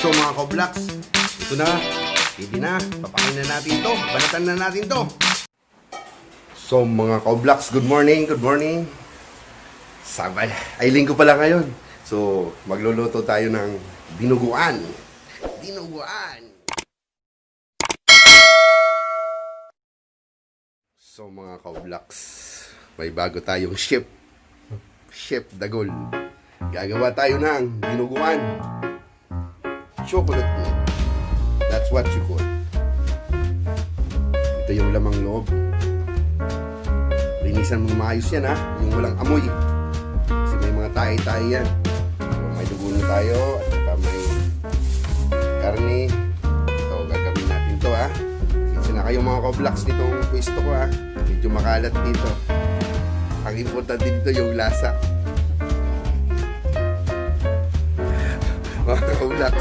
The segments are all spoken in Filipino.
So mga Koblax, ito na, ready na, papakain na natin to, balatan na natin to. So mga Koblax, good morning, good morning. Sabay, ay linggo pala ngayon. So magluluto tayo ng dinuguan. Dinuguan. So mga Koblax, may bago tayong chef. Chef Dagol. Gagawa tayo ng dinuguan. Chocolate milk. That's what you call. Ito yung lamang loob. Linisan mo maayos yan ha. Yung walang amoy. Kasi may mga tae-tae yan. So, may dugo na tayo. At saka may karne. Ito, gagawin natin to ha. Kasi na kayo mga Koblax nitong pwesto ko ha. Medyo makalat dito. Ang importante dito yung lasa. Mga Koblax.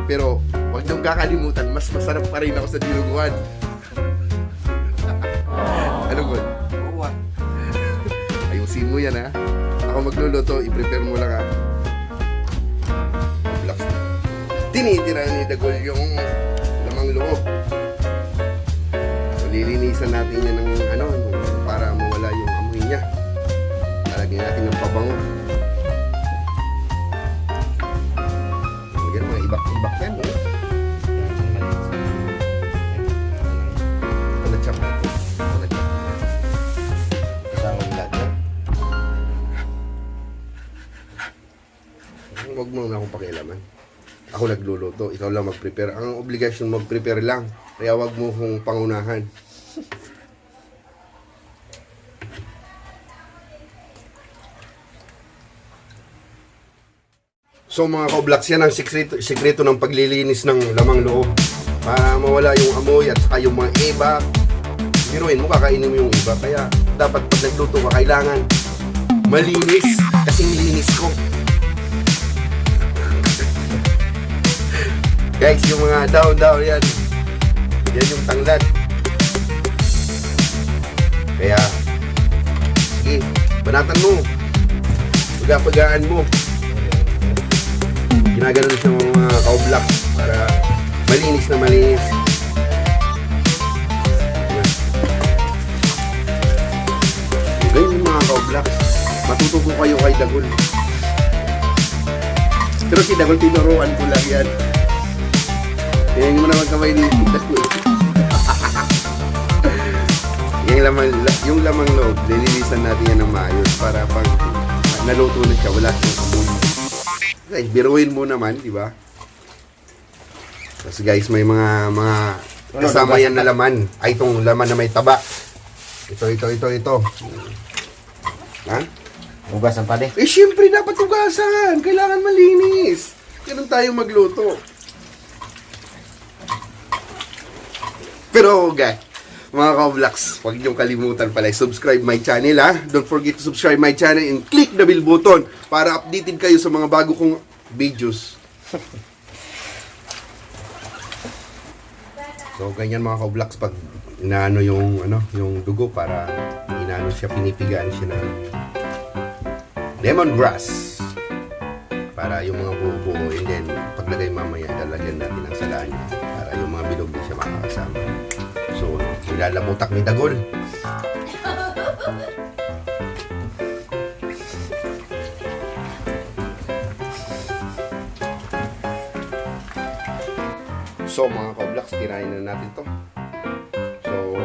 Pero, huwag niyong kakalimutan, mas masarap pa rin ako sa dinuguan. Ano ba? Ayusin mo yan ha. Ako magluluto, i-prepare mo lang ha. Koblax. Tinitira ni Dagol yung lamang loob. So, lilinisan natin yan ng ano, para mawala yung amoy niya. Talagyan natin ng pabango. Yan, mga ibak-ibak yan eh. Palachap na ito. Palachap. Kasama lahat yan. Huwag mo na akong pakialaman. Ako nagluluto, ikaw lang mag-prepare. Ang obligasyon mag-prepare lang. Kaya huwag mo kong pangunahan. So mga Koblax, yan ang sikreto ng paglilinis ng lamang loob. Para mawala yung amoy at saka yung mga iba. Biruin mo, kakainin mo yung iba. Kaya dapat pag nagluto ka, kailangan malinis. Kasing linis ko. Guys, yung mga down yan. Yan yung tanglad. Kaya, sige, banatan mo. Pagapagaan mo. Ginaganon siya mga Koblax para malinis na malinis. Ganyan yung mga Koblax. Matutugo kayo kay Dagol. Pero si Dagol tinuruan ko lang yan. Tingnan mo na magkamay ni Dagol. Yung lamang loob, lilinisan natin yan ng maayos para pag naluto na siya, wala siyang amoy. Guys, biruin mo naman, di ba? Tapos guys, may mga kasama yan na laman. Ay, itong laman na may taba. Ito. Ha? Ugasan pa din. Eh, syempre, dapat ugasan. Kailangan malinis. Ganun tayo magluto. Pero, guys, mga Koblax, huwag niyong kalimutan pala subscribe my channel ha. Don't forget to subscribe my channel and click the bell button para updated kayo sa mga bago kong videos. So ganyan mga Koblax pag inaano yung yung dugo para inaano siya, pinipigaan siya ng lemongrass para yung mga buo-buo, and then paglagay mamaya lalagyan natin ang salaan niya para yung mga bilog din siya makakasama. So, ilalamutak ni Dagol. So, mga Koblax, tirahin na natin to. So,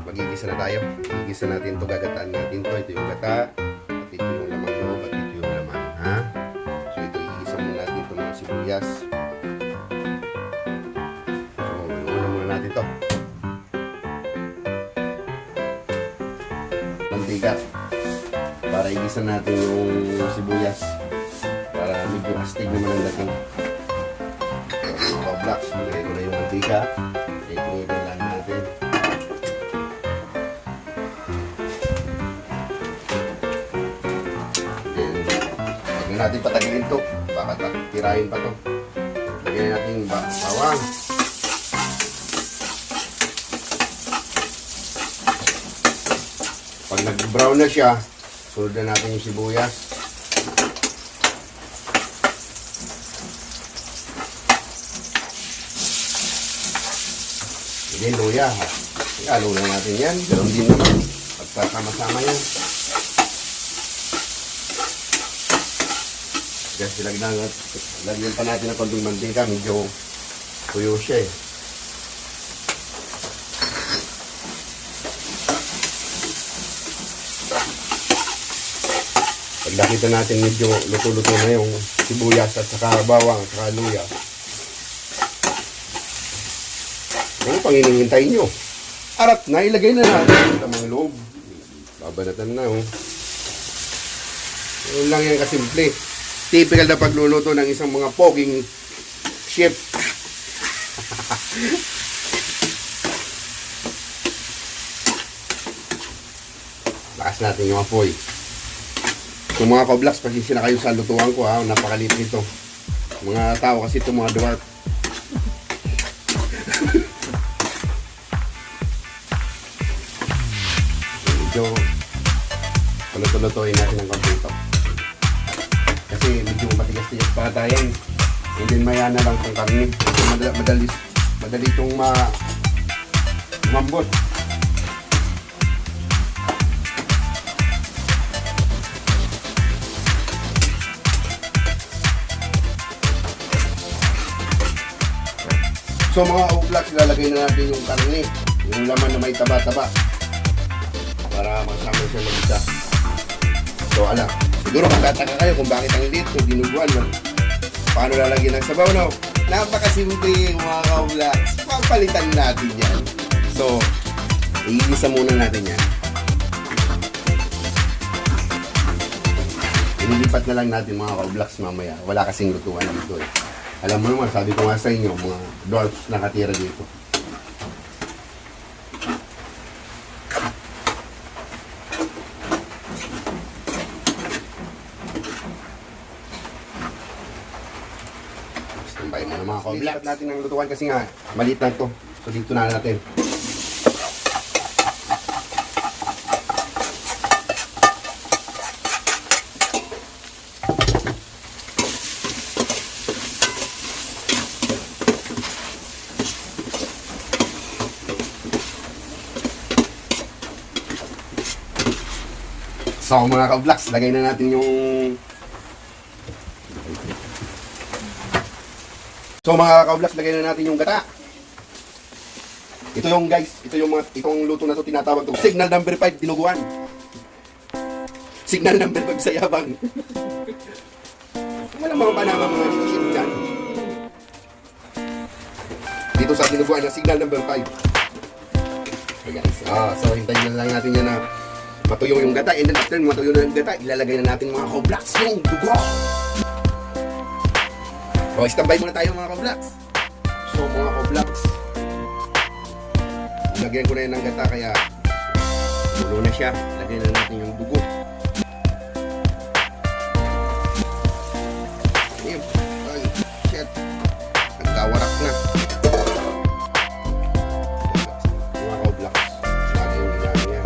magigisa na tayo. Magigisa natin to, gagataan natin to. Ito yung gata, at ito yung lamang loob, at ito yung laman. Ha? So, ito, igisa muna natin ito mga sibuyas. So, iuna muna natin to. Mantika para igisa natin yung sibuyas para medyo astig naman ang dating. Mga Koblax, nilagay ko na yung mantika. Ito lang natin. Then, huwag na natin patagilin to, baka tirahin pa to. Lagyan natin yung bawang. Pag nag-brown na siya, sunod na natin yung sibuyas. Then luya. Halo na natin yan. Ganun din naman. Pagkasama-sama yan. Kasi lagyan pa natin ng konting mantika. Medyo tuyo siya eh. Pag nakita natin medyo luto-luto na yung sibuyas at saka bawang at saka luya. Ano pang hinihintay nyo? Arat na, ilagay na natin sa mga loob. Babanatan na oh. Yun lang yan kasimple. Typical na pagluluto ng isang mga poging chef. Lakas natin yung apoy. Kung mga ka-vlogs, pasensya na kayo sa lutuan ko ha. Napakalit nito. Mga tao kasi ito mga dwarf. Medyo paluto-lutuin natin ang kompleto. Kasi medyo matigas-tigas pa tayo. And then maya na lang itong karne. Madali itong umambot. So mga ka-vlogs, lalagay na natin yung karne. Yung laman na may taba-taba. Para magsama siya mag-isa. So ala, siguro magtataka kayo kung bakit ang liit o dinuguan. Paano lalagyan ng sabaw, no? Napakasimple mga ka-vlogs. Papalitan natin yan. So, iigisa muna natin yan. Ililipat na lang natin mga ka-vlogs mamaya. Wala kasing lutuan dito eh. Alam mo naman, sabi ko nga sa inyo, mga dwarfs nakatira dito. Standby mo na mga ka-vlogs. Ilipat natin ang lutuan kasi nga, maliit lang to. So dito na natin. So mga ka-vlogs, lagay na natin yung gata. Ito yung guys, itong luto na to tinatawag to signal number 5 dinuguan. Signal number 5 sa yabang. Wala mga panama mga shit dyan. Dito sa dinuguan na signal number 5. So guys, so hintayin na lang natin yan na matuyo yung gata, and then after matuyo na yung gata, ilalagay na natin mga ka-vlogs yung dugo. So, standby muna tayo mga ka-vlogs. So, mga ka-vlogs, lagyan ko na yun ng gata, kaya tulo na siya. Lagyan na natin yung dugo. Ayun. Ay, shit. Nagkawarak na. Mga ka-vlogs, lagi yung ilagay yan.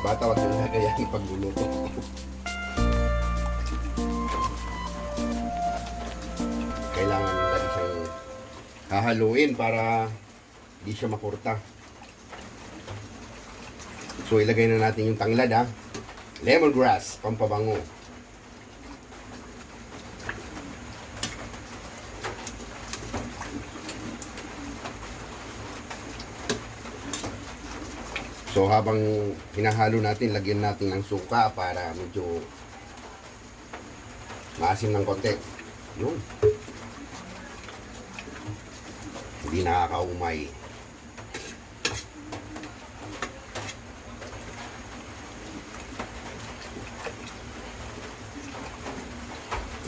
Bata, wag nang nagayahin pagluluto. Kailangan natin siyang hahaluin para di siya makurta. So ilagay na natin yung tanglad ha. Lemongrass, pampabango. So habang hinahalo natin, lagyan natin ng suka para medyo maasim ng konti. Yun. Hindi nakakaumay.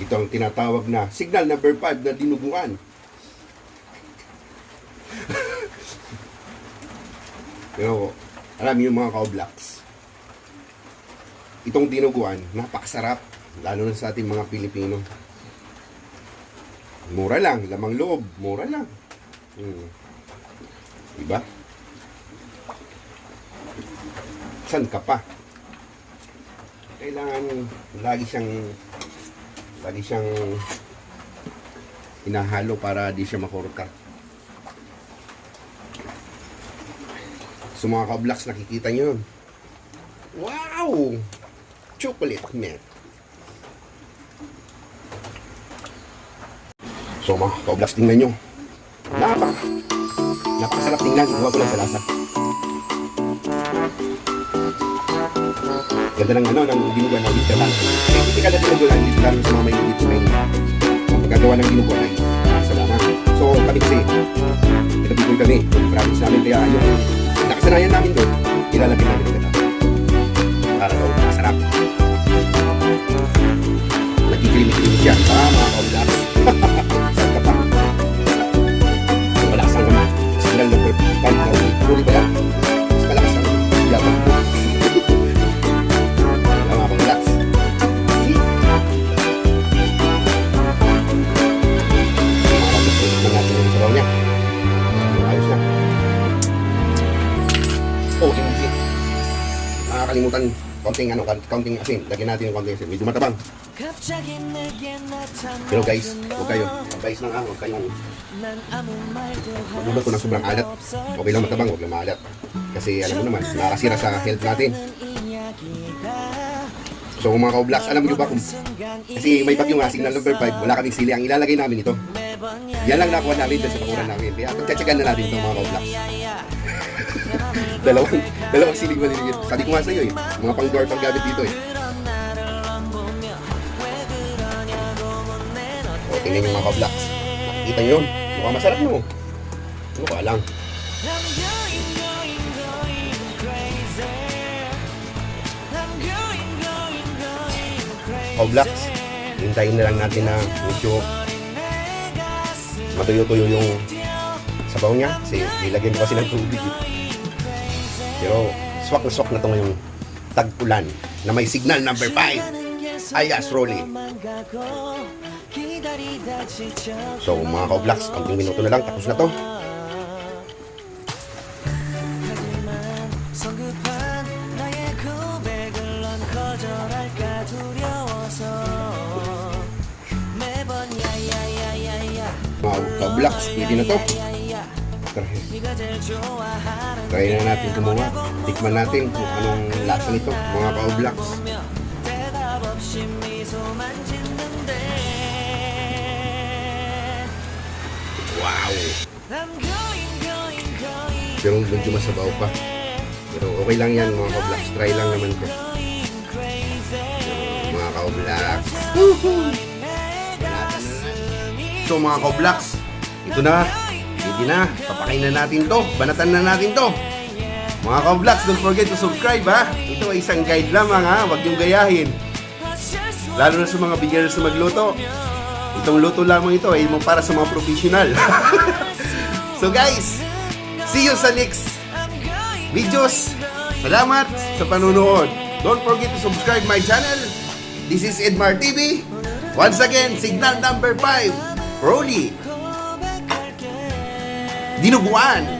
Ito ang tinatawag na signal number 5 na dinuguan. Pero alam niyo mga ka-vlogs, itong dinuguan, napakasarap. Lalo na sa ating mga Pilipino. Mura lang, lamang loob, mura lang. Diba? San ka pa? Kailangan lagi siyang inahalo para di siya makorta. So mga ka-vlogs, nakikita nyo yun. Wow! Chocolate milk. So mga ka-vlogs, tingnan nyo. Napakasarap tingnan. Iwan ko lang sa lasa. Ganda ng ng dinuguan ng dito lang. Hindi ka na dinuguan dito lang sa mga may dito may ang pagkagawa ng dinuguan ay salamat. So kami kasi pinabibigyan kami. Promise namin kaya yung nakasanayan namin doon, ilalagay namin ng gata. Para daw masarap. Nagkikilimit-kilimit siya. Mga ka-vlogs. Saan ka pa? Malakas ang naman. Signal number 5 na huli ba yan? Mas malakas ang yabang po. Mga ka-vlogs. See? Mga natin yung sabaw niya. Ayos na. Oh, hindi. Nakakalimutan. Counting asin. Lagyan natin yung konting asin. Medyo matabang. Pero guys, huwag kayo. Advice lang huwag kayong magluluto ko ng sobrang alat. Okay lang matabang, huwag lang maalat. Kasi alam mo naman, nakakasira sa health natin. So mga ka-vlogs, alam mo ba kung kasi may bagyo nga, signal number 5, wala kaming sili. Ang ilalagay namin ito. Yan lang nakuha namin dyan sa bakuran namin. Kaya tsagaan na natin ito mga ka-vlogs. dalawang siling maliligit. Sabi ko nga sa iyo mga pang-door pang-gamit dito O, tingnan yung mga ka-vlogs. Nakikita nyo yun. Mukhang masarap no. Mukha lang. Ka-vlogs, hintayin na lang natin na medyo matuyo-tuyo yung sabaw niya. Kasi nilagyan ko kasi ng tubig. Pero swak na swak na ito ngayong tag-ulan na may signal number 5. Ayas, Rolly. So mga ka-vlogs, konting minuto na lang, tapos na to. Mga ka-vlogs, pwede na to. Try na natin kumuha. Tikman natin kung anong lasa nito, mga ka-vlogs. Wow! Pero medyo masabaw pa. Pero okay lang yan mga ka-vlogs. Try lang naman ko. Mga ka-vlogs. So mga ka-vlogs, ito na. Hindi na. Papakain na natin to. Banatan na natin to. Mga ka-vlogs, don't forget to subscribe ha. Ito ay isang guide lamang ha. Huwag niyong gayahin. Lalo na sa mga beginners na magluto. Itong luto lamang ito ay para sa mga professional. So guys, see you sa next videos. Salamat sa panunood. Don't forget to subscribe my channel. This is Edmar TV. Once again, signal number 5. Rolly. Dinuguan.